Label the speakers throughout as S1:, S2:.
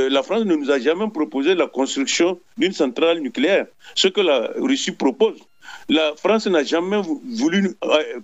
S1: la France ne nous a jamais proposé la construction d'une centrale nucléaire, ce que la Russie propose. La France n'a jamais voulu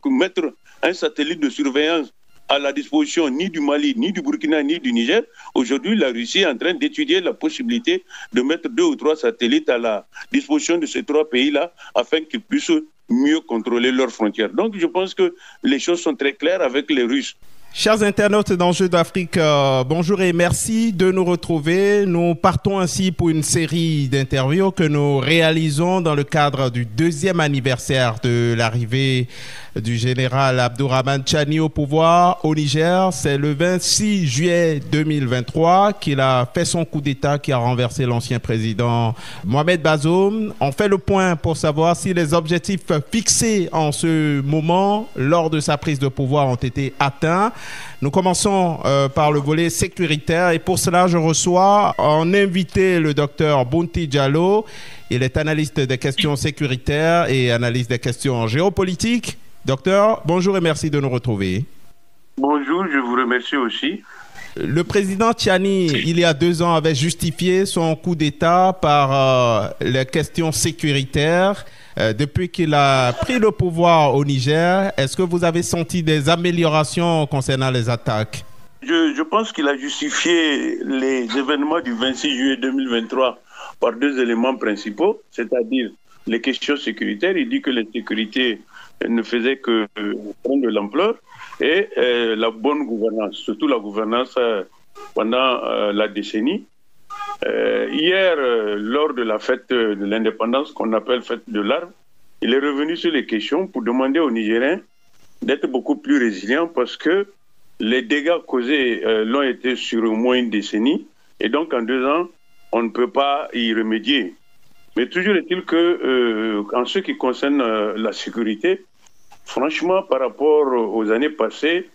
S1: mettre un satellite de surveillance à la disposition ni du Mali, ni du Burkina, ni du Niger. Aujourd'hui, la Russie est en train d'étudier la possibilité de mettre 2 ou 3 satellites à la disposition de ces 3 pays-là afin qu'ils puissent mieux contrôler leurs frontières. Donc, je pense que les choses sont très claires avec les Russes.
S2: Chers internautes d'Enjeux d'Afrique, bonjour et merci de nous retrouver. Nous partons ainsi pour une série d'interviews que nous réalisons dans le cadre du 2e anniversaire de l'arrivée du général Abdourahmane Tchani au pouvoir au Niger. C'est le 26 juillet 2023 qu'il a fait son coup d'État qui a renversé l'ancien président Mohamed Bazoum. On fait le point pour savoir si les objectifs fixés en ce moment lors de sa prise de pouvoir ont été atteints. Nous commençons par le volet sécuritaire et pour cela, je reçois en invité le docteur Bounty Diallo. Il est analyste des questions sécuritaires et analyste des questions géopolitiques. Docteur, bonjour et merci de nous retrouver.
S1: Bonjour, je vous remercie aussi.
S2: Le président Tchani, il y a 2 ans, avait justifié son coup d'État par les questions sécuritaires. Depuis qu'il a pris le pouvoir au Niger, est-ce que vous avez senti des améliorations concernant les attaques?
S1: Je pense qu'il a justifié les événements du 26 juillet 2023 par 2 éléments principaux, c'est-à-dire les questions sécuritaires. Il dit que la sécurité ne faisait que prendre de l'ampleur et la bonne gouvernance, surtout la gouvernance pendant la décennie. Hier, lors de la fête de l'indépendance qu'on appelle fête de l'arbre, il est revenu sur les questions pour demander aux Nigériens d'être beaucoup plus résilients parce que les dégâts causés l'ont été sur au moins une décennie et donc en 2 ans, on ne peut pas y remédier. Mais toujours est-il que, en ce qui concerne la sécurité, franchement, par rapport aux années passées,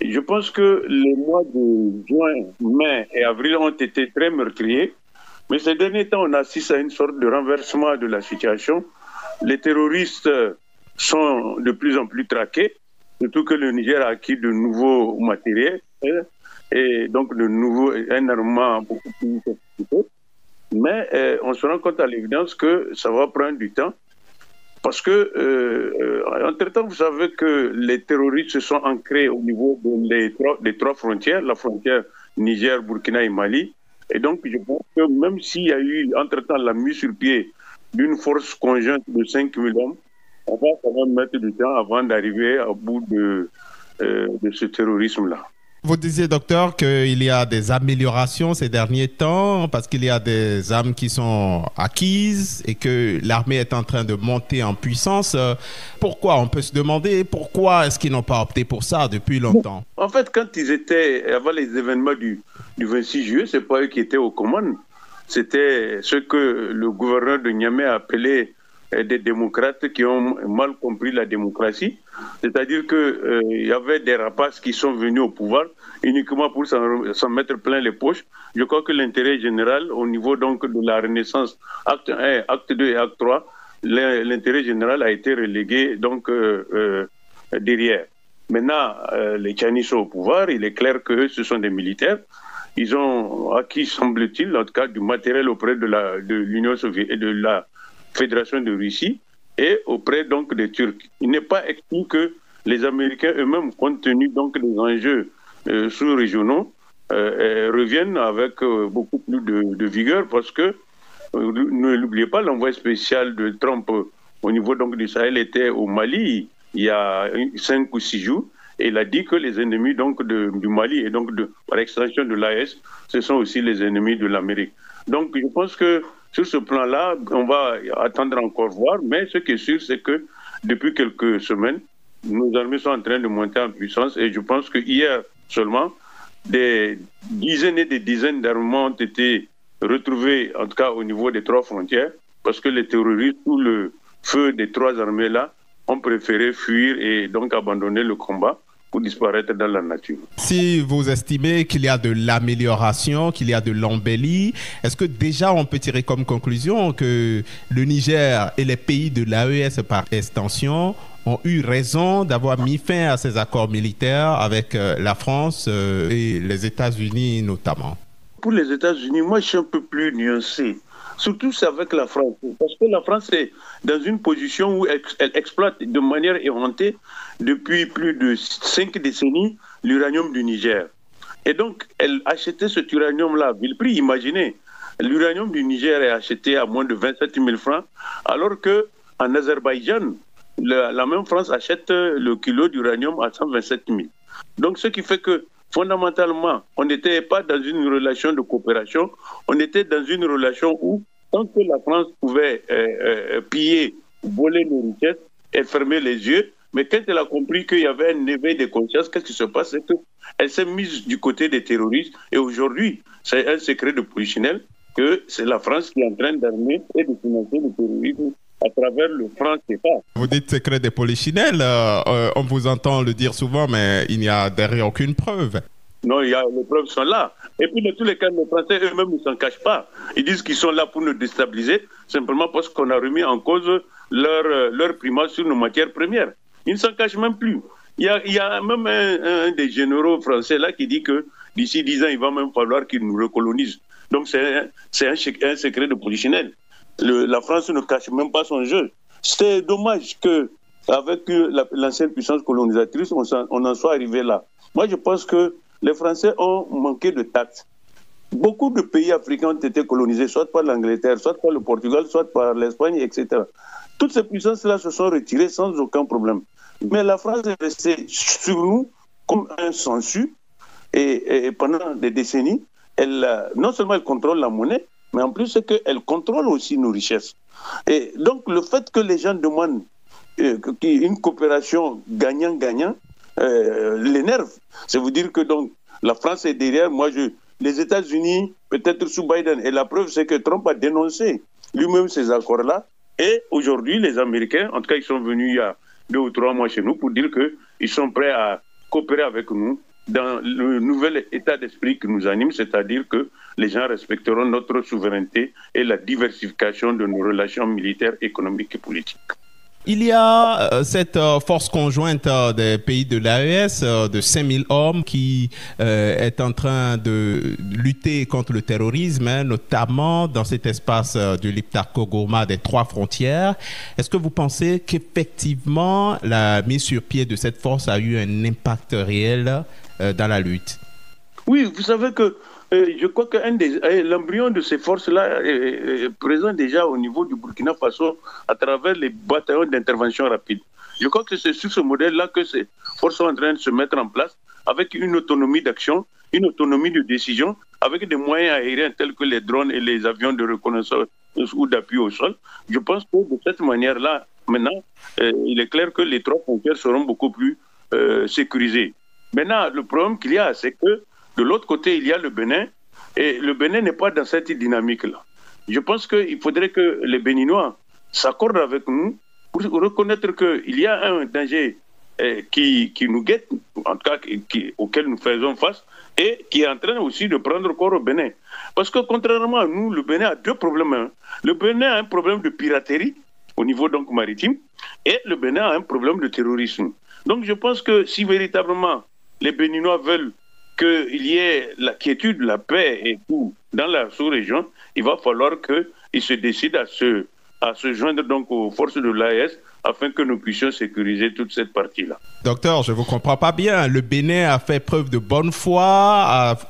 S1: je pense que les mois de juin, mai et avril ont été très meurtriers. Mais ces derniers temps, on assiste à une sorte de renversement de la situation. Les terroristes sont de plus en plus traqués, surtout que le Niger a acquis de nouveaux matériels et donc un armement beaucoup plus sophistiqué. Mais on se rend compte à l'évidence que ça va prendre du temps. Parce que, entre-temps, vous savez que les terroristes se sont ancrés au niveau des 3 frontières, la frontière Niger, Burkina et Mali. Et donc, je pense que même s'il y a eu, entre-temps, la mise sur pied d'une force conjointe de 5 000 hommes, on va quand même mettre du temps avant d'arriver au bout de ce terrorisme-là.
S2: Vous disiez, docteur, qu'il y a des améliorations ces derniers temps parce qu'il y a des armes qui sont acquises et que l'armée est en train de monter en puissance. Pourquoi? On peut se demander pourquoi est-ce qu'ils n'ont pas opté pour ça depuis longtemps?
S1: En fait, quand ils étaient, avant les événements du 26 juillet, ce n'est pas eux qui étaient aux commandes. C'était ce que le gouverneur de Niamey a appelé des démocrates qui ont mal compris la démocratie. C'est-à-dire qu'il y avait des rapaces qui sont venus au pouvoir uniquement pour s'en mettre plein les poches. Je crois que l'intérêt général, au niveau donc de la Renaissance, acte 1, acte 2 et acte 3, l'intérêt général a été relégué donc derrière. Maintenant, les Tchani sont au pouvoir, il est clair qu'eux, ce sont des militaires. Ils ont acquis, semble-t-il, en tout cas, du matériel auprès de l'Union soviétique et de la Fédération de Russie et auprès donc des Turcs. Il n'est pas exclu que les Américains eux-mêmes, compte tenu donc des enjeux sous-régionaux, reviennent avec beaucoup plus de vigueur parce que, ne l'oubliez pas, l'envoyé spécial de Trump au niveau donc du Sahel était au Mali il y a 5 ou 6 jours et il a dit que les ennemis donc du Mali et donc par extension de l'AES, ce sont aussi les ennemis de l'Amérique. Donc je pense que sur ce plan-là, on va attendre encore voir, mais ce qui est sûr, c'est que depuis quelques semaines, nos armées sont en train de monter en puissance et je pense que hier seulement, des dizaines et des dizaines d'armements ont été retrouvés, en tout cas au niveau des 3 frontières, parce que les terroristes, sous le feu des 3 armées-là, ont préféré fuir et donc abandonner le combat pour disparaître dans la nature.
S2: Si vous estimez qu'il y a de l'amélioration, qu'il y a de l'embellie, est-ce que déjà on peut tirer comme conclusion que le Niger et les pays de l'AES par extension ont eu raison d'avoir mis fin à ces accords militaires avec la France et les États-Unis notamment?
S1: Pour les États-Unis, moi, je suis un peu plus nuancé. Surtout, c'est avec la France. Parce que la France est dans une position où elle exploite de manière éhontée, depuis plus de 5 décennies, l'uranium du Niger. Et donc, elle achetait cet uranium-là à vil prix. Imaginez, l'uranium du Niger est acheté à moins de 27 000 francs, alors qu'en Azerbaïdjan, la même France achète le kilo d'uranium à 127 000. Donc, ce qui fait que, fondamentalement, on n'était pas dans une relation de coopération, on était dans une relation où, tant que la France pouvait piller, voler nos richesses, elle fermait les yeux. Mais quand elle a compris qu'il y avait un éveil de conscience, qu'est-ce qui se passe? C'est qu'elle s'est mise du côté des terroristes. Et aujourd'hui, c'est un secret de polichinelle que c'est la France qui est en train d'armer et de financer le terrorisme à travers le franc CFA.
S2: Vous dites secret de polichinelle, on vous entend le dire souvent, mais il n'y a derrière aucune preuve.
S1: Non, les preuves sont là. Et puis, dans tous les cas, les Français eux-mêmes ne s'en cachent pas. Ils disent qu'ils sont là pour nous déstabiliser, simplement parce qu'on a remis en cause leur primat sur nos matières premières. Ils ne s'en cachent même plus. Il y a même un des généraux français là qui dit que d'ici 10 ans, il va même falloir qu'ils nous recolonisent. Donc, c'est un secret de polichinelle. La France ne cache même pas son jeu. C'est dommage qu'avec l'ancienne puissance colonisatrice, on en soit arrivé là. Moi, je pense que les Français ont manqué de tact. Beaucoup de pays africains ont été colonisés, soit par l'Angleterre, soit par le Portugal, soit par l'Espagne, etc. Toutes ces puissances-là se sont retirées sans aucun problème. Mais la France est restée sur nous comme un sensu. Et pendant des décennies, non seulement elle contrôle la monnaie, mais en plus, c'est qu'elle contrôle aussi nos richesses. Et donc, le fait que les gens demandent une coopération gagnant-gagnant l'énerve. Ça veut dire que donc, la France est derrière. Les États-Unis, peut-être sous Biden, et la preuve, c'est que Trump a dénoncé lui-même ces accords-là. Et aujourd'hui, les Américains, en tout cas, ils sont venus il y a 2 ou 3 mois chez nous pour dire qu'ils sont prêts à coopérer avec nous dans le nouvel état d'esprit qui nous anime, c'est-à-dire que les gens respecteront notre souveraineté et la diversification de nos relations militaires, économiques et politiques.
S2: Il y a cette force conjointe des pays de l'AES de 5000 hommes qui est en train de lutter contre le terrorisme, notamment dans cet espace de l'Iptako-Goma des 3 frontières. Est-ce que vous pensez qu'effectivement la mise sur pied de cette force a eu un impact réel dans la lutte?
S1: Oui, vous savez que je crois que l'embryon de ces forces-là est présent déjà au niveau du Burkina Faso à travers les bataillons d'intervention rapide. Je crois que c'est sur ce modèle-là que ces forces sont en train de se mettre en place avec une autonomie d'action, une autonomie de décision, avec des moyens aériens tels que les drones et les avions de reconnaissance ou d'appui au sol. Je pense que de cette manière-là, maintenant, il est clair que les 3 frontières seront beaucoup plus sécurisées. Maintenant, le problème qu'il y a, c'est que de l'autre côté, il y a le Bénin, et le Bénin n'est pas dans cette dynamique-là. Je pense qu'il faudrait que les Béninois s'accordent avec nous pour reconnaître qu'il y a un danger qui nous guette, en tout cas auquel nous faisons face, et qui est en train aussi de prendre corps au Bénin. Parce que contrairement à nous, le Bénin a 2 problèmes. Le Bénin a un problème de piraterie au niveau donc maritime, et le Bénin a un problème de terrorisme. Donc je pense que si véritablement les Béninois veulent qu'il y ait la quiétude, la paix et tout dans la sous-région, il va falloir qu'ils se décident à se joindre donc aux forces de l'AES afin que nous puissions sécuriser toute cette partie-là.
S2: Docteur, je ne vous comprends pas bien. Le Bénin a fait preuve de bonne foi,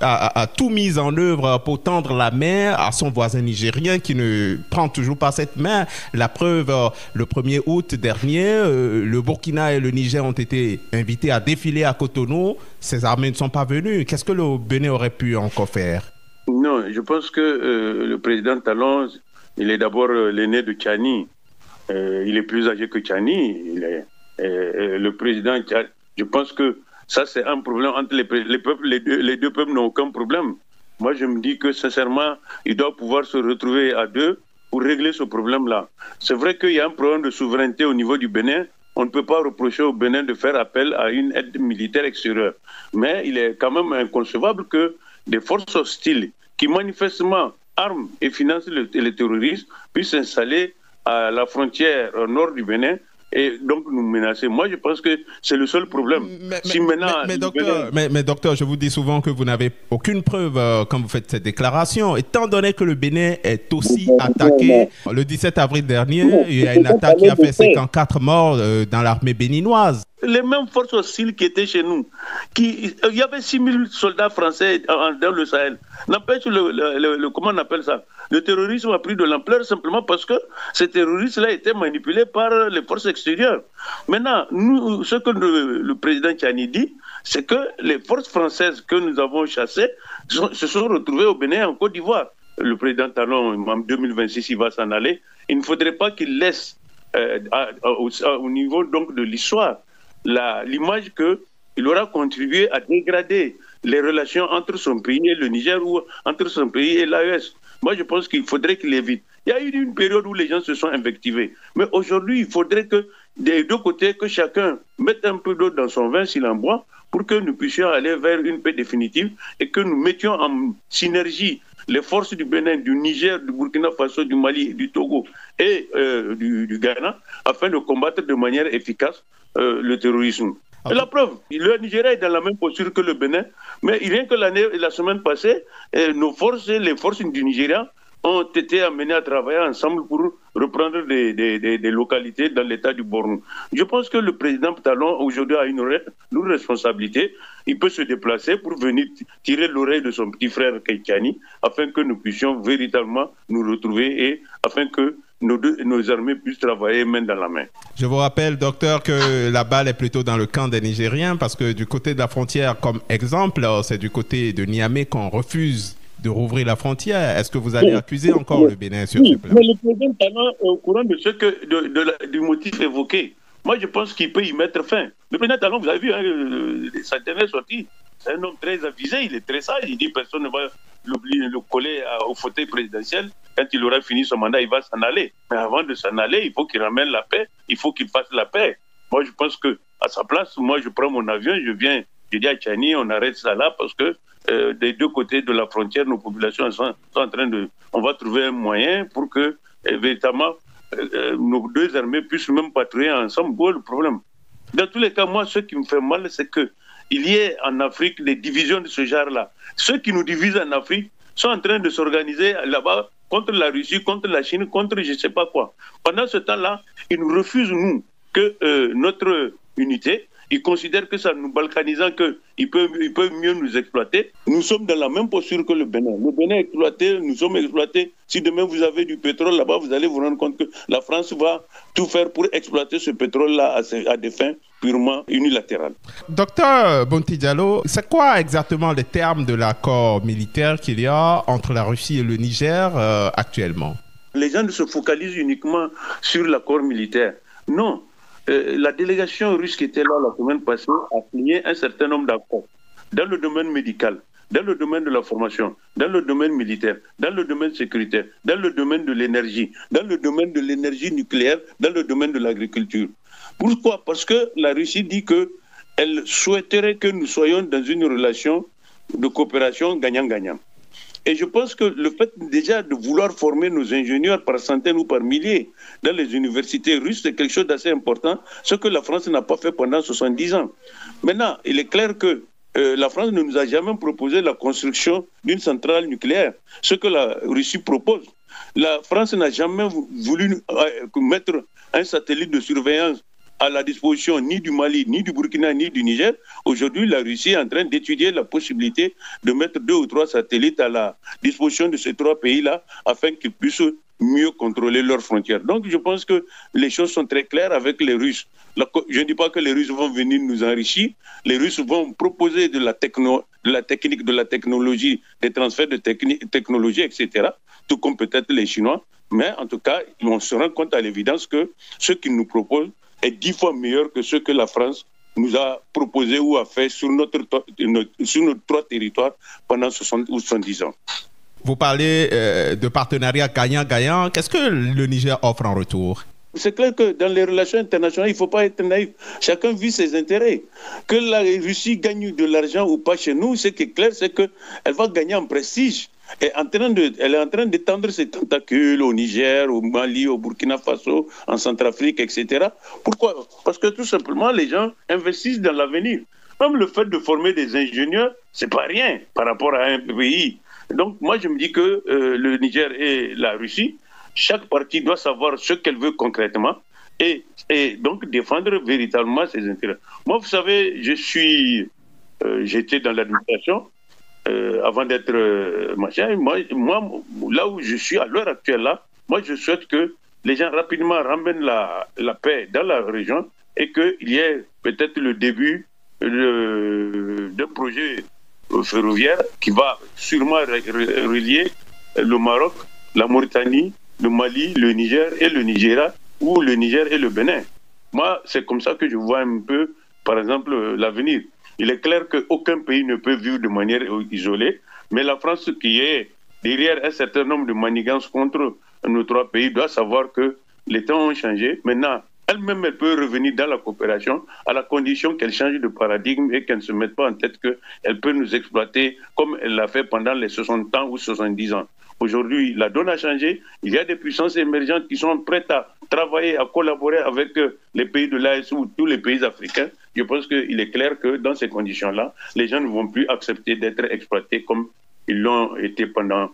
S2: a tout mis en œuvre pour tendre la main à son voisin nigérien qui ne prend toujours pas cette main. La preuve, le 1er août dernier, le Burkina et le Niger ont été invités à défiler à Cotonou. Ces armées ne sont pas venues. Qu'est-ce que le Bénin aurait pu encore faire?
S1: Non, je pense que le président Talon, il est d'abord l'aîné de Tchani. Il est plus âgé que Tchani. Le président, je pense que ça, c'est un problème entre les peuples. Les deux peuples n'ont aucun problème. Moi, je me dis que, sincèrement, ils doivent pouvoir se retrouver à 2 pour régler ce problème-là. C'est vrai qu'il y a un problème de souveraineté au niveau du Bénin. On ne peut pas reprocher au Bénin de faire appel à une aide militaire extérieure. Mais il est quand même inconcevable que des forces hostiles qui manifestement arment et financent le terrorisme puissent s'installer à la frontière au nord du Bénin et donc nous menacer. Moi, je pense que c'est le seul problème.
S2: Mais docteur, je vous dis souvent que vous n'avez aucune preuve quand vous faites cette déclaration. Étant donné que le Bénin est aussi attaqué, le 17 avril dernier, il y a une attaque qui a fait 54 morts dans l'armée béninoise.
S1: Les mêmes forces hostiles qui étaient chez nous, il y avait 6 000 soldats français dans le Sahel. N'empêche, comment on appelle ça? Le terrorisme a pris de l'ampleur simplement parce que ces terroristes-là étaient manipulés par les forces extérieures. Maintenant, nous, ce que le président Tchani dit, c'est que les forces françaises que nous avons chassées se sont retrouvées au Bénin et en Côte d'Ivoire. Le président Talon, en 2026, il va s'en aller. Il ne faudrait pas qu'il laisse, au niveau donc de l'histoire, l'image qu'il aura contribué à dégrader les relations entre son pays et le Niger ou entre son pays et l'AES. Moi, je pense qu'il faudrait qu'il évite. Il y a eu une période où les gens se sont invectivés. Mais aujourd'hui, il faudrait que des deux côtés, que chacun mette un peu d'eau dans son vin s'il en boit, pour que nous puissions aller vers une paix définitive et que nous mettions en synergie les forces du Bénin, du Niger, du Burkina Faso, du Mali, du Togo et du Ghana, afin de combattre de manière efficace le terrorisme. Et la preuve, le Nigeria est dans la même posture que le Bénin, mais rien que la semaine passée, nos forces et les forces du Nigeria ont été amenées à travailler ensemble pour reprendre des localités dans l'état du Borno. Je pense que le président Talon aujourd'hui a une lourde responsabilité. Il peut se déplacer pour venir tirer l'oreille de son petit frère Keïtiani afin que nous puissions véritablement nous retrouver et afin que nos armées puissent travailler main dans la main.
S2: Je vous rappelle, docteur, que la balle est plutôt dans le camp des Nigériens parce que du côté de la frontière, comme exemple, c'est du côté de Niamey qu'on refuse de rouvrir la frontière. Est-ce que vous allez accuser encore le Bénin sur ce plan?
S1: Mais le président Talon est au courant de ce du motif évoqué. Moi, je pense qu'il peut y mettre fin. Le président Talon, vous avez vu, sa dernière sortie, c'est un homme très avisé, il est très sage. Il dit que personne ne va le coller au fauteuil présidentiel. Quand il aura fini son mandat, il va s'en aller. Mais avant de s'en aller, il faut qu'il ramène la paix, il faut qu'il fasse la paix. Moi, je pense qu'à sa place, moi, je prends mon avion, je dis à Tchani, on arrête ça là parce que des deux côtés de la frontière, nos populations sont en train de... On va trouver un moyen pour que, véritablement, nos deux armées puissent même patrouiller ensemble. Où est le problème? Dans tous les cas, moi, ce qui me fait mal, c'est qu'il y ait en Afrique des divisions de ce genre-là. Ceux qui nous divisent en Afrique sont en train de s'organiser là-bas contre la Russie, contre la Chine, contre je ne sais pas quoi. Pendant ce temps-là, ils nous refusent, nous, que notre unité. Ils considèrent que ça nous balkanisant, qu'ils peuvent mieux nous exploiter. Nous sommes dans la même posture que le Bénin. Le Bénin est exploité, nous sommes exploités. Si demain vous avez du pétrole là-bas, vous allez vous rendre compte que la France va tout faire pour exploiter ce pétrole-là à des fins purement unilatérales.
S2: Docteur Bonti Diallo, c'est quoi exactement les termes de l'accord militaire qu'il y a entre la Russie et le Niger actuellement?
S1: Les gens se focalisent uniquement sur l'accord militaire. Non. La délégation russe qui était là la semaine passée a signé un certain nombre d'accords dans le domaine médical, dans le domaine de la formation, dans le domaine militaire, dans le domaine sécuritaire, dans le domaine de l'énergie, dans le domaine de l'énergie nucléaire, dans le domaine de l'agriculture. Pourquoi? Parce que la Russie dit qu'elle souhaiterait que nous soyons dans une relation de coopération gagnant-gagnant. Et je pense que le fait déjà de vouloir former nos ingénieurs par centaines ou par milliers dans les universités russes, c'est quelque chose d'assez important, ce que la France n'a pas fait pendant 70 ans. Maintenant, il est clair que la France ne nous a jamais proposé la construction d'une centrale nucléaire, ce que la Russie propose. La France n'a jamais voulu mettre un satellite de surveillance à la disposition ni du Mali, ni du Burkina, ni du Niger. Aujourd'hui, la Russie est en train d'étudier la possibilité de mettre 2 ou 3 satellites à la disposition de ces 3 pays-là afin qu'ils puissent mieux contrôler leurs frontières. Donc, je pense que les choses sont très claires avec les Russes. Je ne dis pas que les Russes vont venir nous enrichir. Les Russes vont proposer de la technique, de la technologie, des transferts de technologie, etc., tout comme peut-être les Chinois. Mais en tout cas, on se rend compte à l'évidence que ce qu'ils nous proposent est 10 fois meilleur que ce que la France nous a proposé ou a fait sur nos 3 territoires pendant 60 ou 70 ans.
S2: Vous parlez de partenariat gagnant-gagnant. Qu'est-ce que le Niger offre en retour?
S1: C'est clair que dans les relations internationales, il ne faut pas être naïf. Chacun vit ses intérêts. Que la Russie gagne de l'argent ou pas chez nous, ce qui est clair, c'est qu'elle va gagner en prestige. elle est en train d'étendre ses tentacules au Niger, au Mali, au Burkina Faso, en Centrafrique, etc. Pourquoi? Parce que tout simplement, les gens investissent dans l'avenir. Même le fait de former des ingénieurs, c'est pas rien par rapport à un pays. Donc moi, je me dis que le Niger et la Russie, chaque partie doit savoir ce qu'elle veut concrètement et donc défendre véritablement ses intérêts. Moi, vous savez, j'étais dans l'administration avant d'être machin. Moi, là où je suis à l'heure actuelle, là, moi, je souhaite que les gens rapidement ramènent la paix dans la région et qu'il y ait peut-être le début d'un projet ferroviaire qui va sûrement relier le Maroc, la Mauritanie, le Mali, le Niger et le Nigeria, ou le Niger et le Bénin. Moi, c'est comme ça que je vois un peu, par exemple, l'avenir. Il est clair qu'aucun pays ne peut vivre de manière isolée, mais la France, qui est derrière un certain nombre de manigances contre nos trois pays, doit savoir que les temps ont changé. Maintenant, elle-même, elle peut revenir dans la coopération à la condition qu'elle change de paradigme et qu'elle ne se mette pas en tête qu'elle peut nous exploiter comme elle l'a fait pendant les 60 ans ou 70 ans. Aujourd'hui, la donne a changé. Il y a des puissances émergentes qui sont prêtes à travailler, à collaborer avec les pays de l'AES ou tous les pays africains. Je pense qu'il est clair que dans ces conditions-là, les gens ne vont plus accepter d'être exploités comme ils l'ont été pendant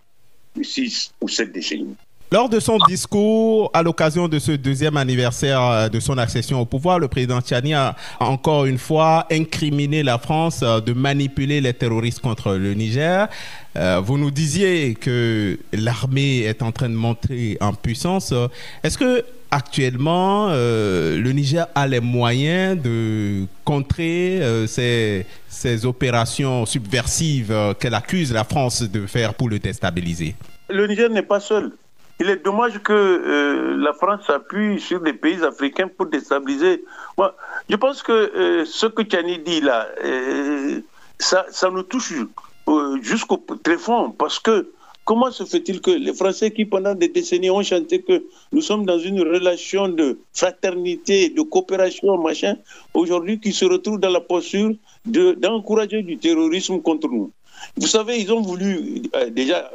S1: 6 ou 7 décennies.
S2: Lors de son discours, à l'occasion de ce deuxième anniversaire de son accession au pouvoir, le président Tchani a encore une fois incriminé la France de manipuler les terroristes contre le Niger. Vous nous disiez que l'armée est en train de monter en puissance. Est-ce que actuellement, le Niger a les moyens de contrer ces opérations subversives qu'elle accuse la France de faire pour le déstabiliser?
S1: Le Niger n'est pas seul. Il est dommage que la France s'appuie sur les pays africains pour déstabiliser. Moi, je pense que ce que Tchani dit là, ça nous touche jusqu'au tréfonds, parce que comment se fait-il que les Français qui pendant des décennies ont chanté que nous sommes dans une relation de fraternité, de coopération, machin, aujourd'hui qui se retrouvent dans la posture d'encourager du terrorisme contre nous? Vous savez, ils ont voulu déjà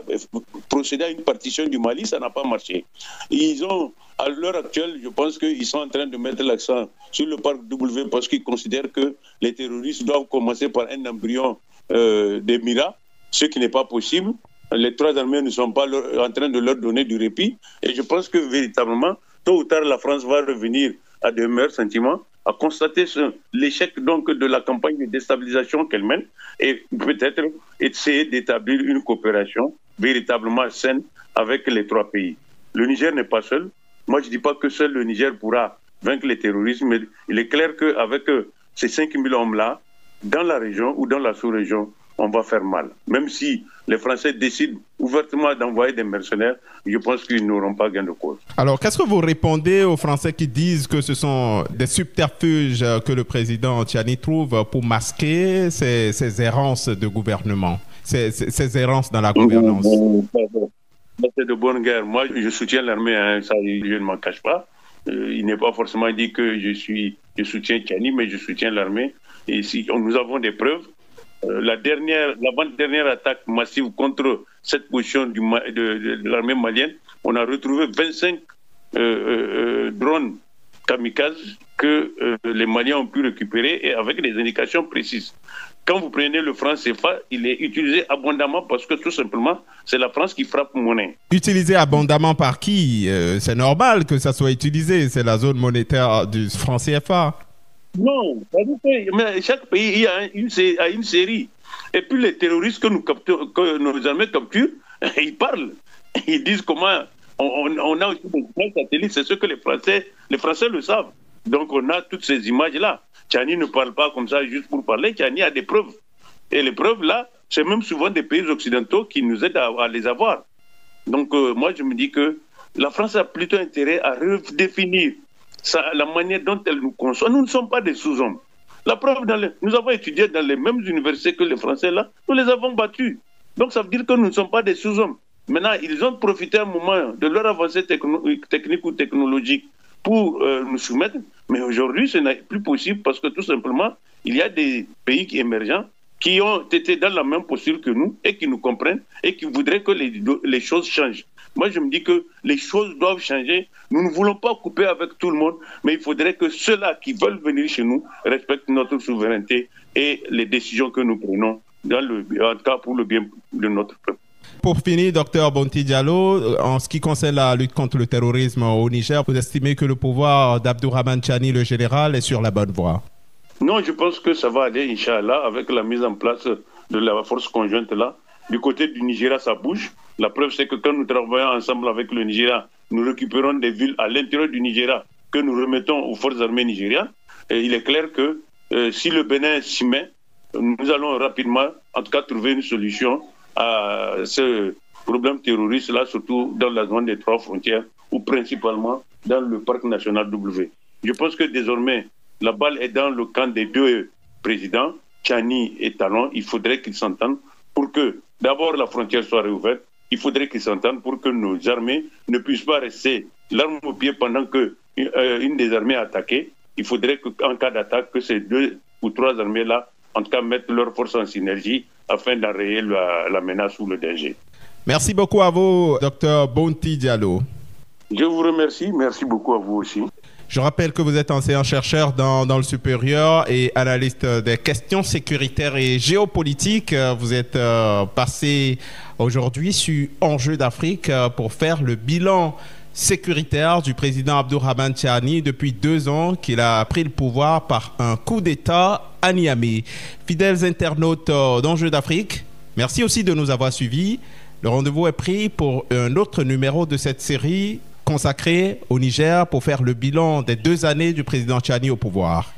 S1: procéder à une partition du Mali, ça n'a pas marché. Ils ont, à l'heure actuelle, je pense qu'ils sont en train de mettre l'accent sur le parc W parce qu'ils considèrent que les terroristes doivent commencer par un embryon d'émirat, ce qui n'est pas possible. Les trois armées ne sont pas en train de leur donner du répit. Et je pense que véritablement, tôt ou tard, la France va revenir à de meilleurs sentiments, à constater l'échec donc de la campagne de déstabilisation qu'elle mène et peut-être essayer d'établir une coopération véritablement saine avec les trois pays. Le Niger n'est pas seul. Moi, je ne dis pas que seul le Niger pourra vaincre les terroristes, mais il est clair qu'avec ces 5000 hommes-là, dans la région ou dans la sous-région, on va faire mal. Même si les Français décident ouvertement d'envoyer des mercenaires, je pense qu'ils n'auront pas gain de cause.
S2: Alors, qu'est-ce que vous répondez aux Français qui disent que ce sont des subterfuges que le président Tchani trouve pour masquer ces errances de gouvernement, ces errances dans la gouvernance?
S1: C'est de bonne guerre. Moi, je soutiens l'armée, hein, ça, je ne m'en cache pas. Il n'est pas forcément dit que je soutiens Tchani, mais je soutiens l'armée. Et si nous avons des preuves, l'avant-dernière attaque massive contre cette position de l'armée malienne, on a retrouvé 25 drones kamikazes que les Maliens ont pu récupérer et avec des indications précises. Quand vous prenez le franc CFA, il est utilisé abondamment parce que tout simplement, c'est la France qui frappe monnaie.
S2: Utilisé abondamment par qui? C'est normal que ça soit utilisé, c'est la zone monétaire du franc CFA.
S1: Non, mais chaque pays a une série. Et puis les terroristes que nos armées capturent, ils parlent. Ils disent comment on a aussi des satellites. C'est ce que les Français le savent. Donc on a toutes ces images-là. Tchani ne parle pas comme ça juste pour parler. Tchani a des preuves. Et les preuves là, c'est même souvent des pays occidentaux qui nous aident à les avoir. Donc moi je me dis que la France a plutôt intérêt à redéfinir la manière dont elle nous conçoit. Nous ne sommes pas des sous-hommes. La preuve, nous avons étudié dans les mêmes universités que les Français là, nous les avons battus. Donc ça veut dire que nous ne sommes pas des sous-hommes. Maintenant, ils ont profité un moment de leur avancée technique ou technologique pour nous soumettre, mais aujourd'hui ce n'est plus possible parce que tout simplement, il y a des pays émergents qui ont été dans la même posture que nous et qui nous comprennent et qui voudraient que les choses changent. Moi, je me dis que les choses doivent changer. Nous ne voulons pas couper avec tout le monde, mais il faudrait que ceux-là qui veulent venir chez nous respectent notre souveraineté et les décisions que nous prenons, en tout cas pour le bien de notre peuple.
S2: Pour finir, Dr Bonti Diallo, en ce qui concerne la lutte contre le terrorisme au Niger, vous estimez que le pouvoir d'Abdourahmane Tchani, le général, est sur la bonne voie?
S1: Non, je pense que ça va aller, Inch'Allah, avec la mise en place de la force conjointe là. Du côté du Nigeria, ça bouge. La preuve, c'est que quand nous travaillons ensemble avec le Nigeria, nous récupérons des villes à l'intérieur du Nigeria que nous remettons aux forces armées nigérianes. Et il est clair que si le Bénin s'y met, nous allons rapidement, en tout cas, trouver une solution à ce problème terroriste-là, surtout dans la zone des 3 frontières ou principalement dans le parc national W. Je pense que désormais, la balle est dans le camp des 2 présidents, Tchani et Talon. Il faudrait qu'ils s'entendent pour que, d'abord, la frontière soit réouverte. Il faudrait qu'ils s'entendent pour que nos armées ne puissent pas rester l'arme au pied pendant qu'une des armées est attaquée. Il faudrait qu'en cas d'attaque, que ces 2 ou 3 armées-là, en tout cas, mettent leurs forces en synergie afin d'enrayer la menace ou le danger.
S2: Merci beaucoup à vous, Dr Bonti Diallo.
S1: Je vous remercie. Merci beaucoup à vous aussi.
S2: Je rappelle que vous êtes enseignant-chercheur dans le supérieur et analyste des questions sécuritaires et géopolitiques. Vous êtes passé aujourd'hui sur Enjeux d'Afrique pour faire le bilan sécuritaire du président Abdourahmane Tchani depuis 2 ans qu'il a pris le pouvoir par un coup d'État à Niamey. Fidèles internautes d'Enjeux d'Afrique, merci aussi de nous avoir suivis. Le rendez-vous est pris pour un autre numéro de cette série consacré au Niger pour faire le bilan des 2 années du président Tchani au pouvoir.